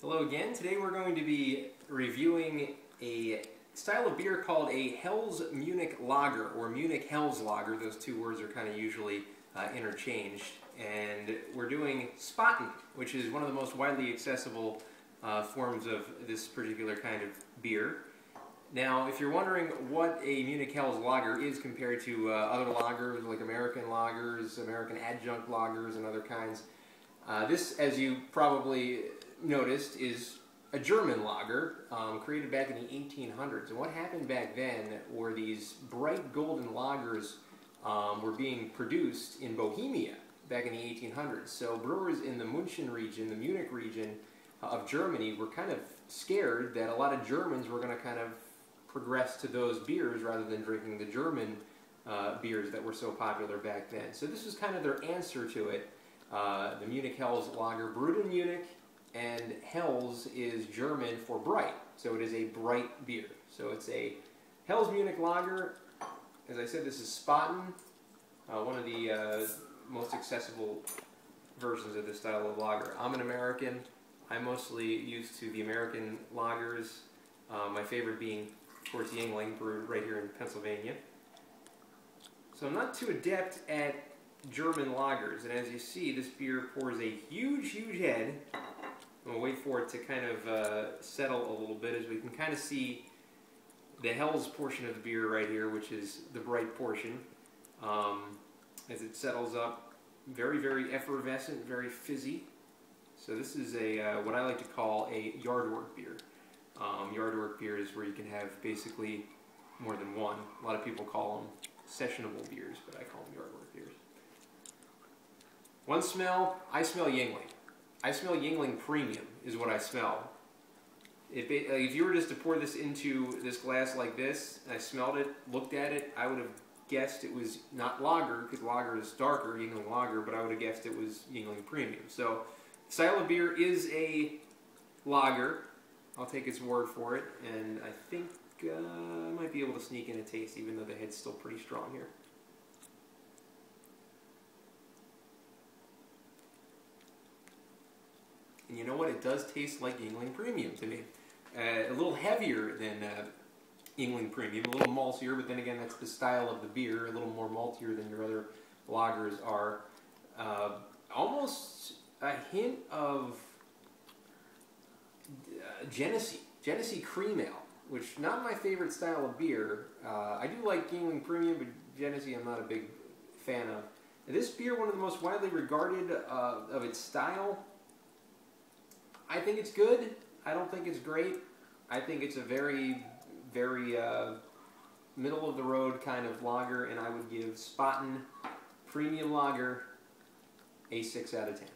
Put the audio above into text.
Hello again. Today we're going to be reviewing a style of beer called a Helles Munich Lager, or Munich Helles Lager. Those two words are kind of usually interchanged. And we're doing Spaten, which is one of the most widely accessible forms of this particular kind of beer. Now, if you're wondering what a Munich Helles Lager is compared to other lagers like American lagers, American adjunct lagers, and other kinds, this, as you probably noticed, is a German lager created back in the 1800s. And what happened back then were these bright golden lagers were being produced in Bohemia back in the 1800s. So brewers in the München region, the Munich region of Germany, were kind of scared that a lot of Germans were going to kind of progress to those beers rather than drinking the German beers that were so popular back then. So this was kind of their answer to it. The Munich Helles Lager, brewed in Munich, and Helles is German for bright, so it is a bright beer. So it's a Helles Munich Lager. As I said, this is Spaten, one of the most accessible versions of this style of lager. I'm an American. I'm mostly used to the American lagers, my favorite being, of course, Yuengling, brewed right here in Pennsylvania. So I'm not too adept at German lagers, and as you see, this beer pours a huge, huge head. We'll wait for it to kind of settle a little bit, as we can kind of see the Helles portion of the beer right here, which is the bright portion. As it settles up, very, very effervescent, very fizzy. So this is a what I like to call a yard work beer. Yard work beer is where you can have basically more than one. A lot of people call them sessionable beers, but I call them yard work beers. One smell, I smell Yuengling. I smell Yuengling Premium is what I smell. If you were just to pour this into this glass like this, and I smelled it, looked at it, I would have guessed it was not lager, because lager is darker, Yuengling Lager, but I would have guessed it was Yuengling Premium. So, style of beer is a lager. I'll take its word for it, and I think I might be able to sneak in a taste, even though the head's still pretty strong here. And you know what? It does taste like Yuengling Premium to me. A little heavier than Yuengling Premium, a little maltier, but then again, that's the style of the beer, a little more maltier than your other lagers are. Almost a hint of Genesee Cream Ale, which not my favorite style of beer. I do like Yuengling Premium, but Genesee I'm not a big fan of. This beer, one of the most widely regarded of its style. I think it's good. I don't think it's great. I think it's a very, very middle-of-the-road kind of lager, and I would give Spaten Premium Lager a 6 out of 10.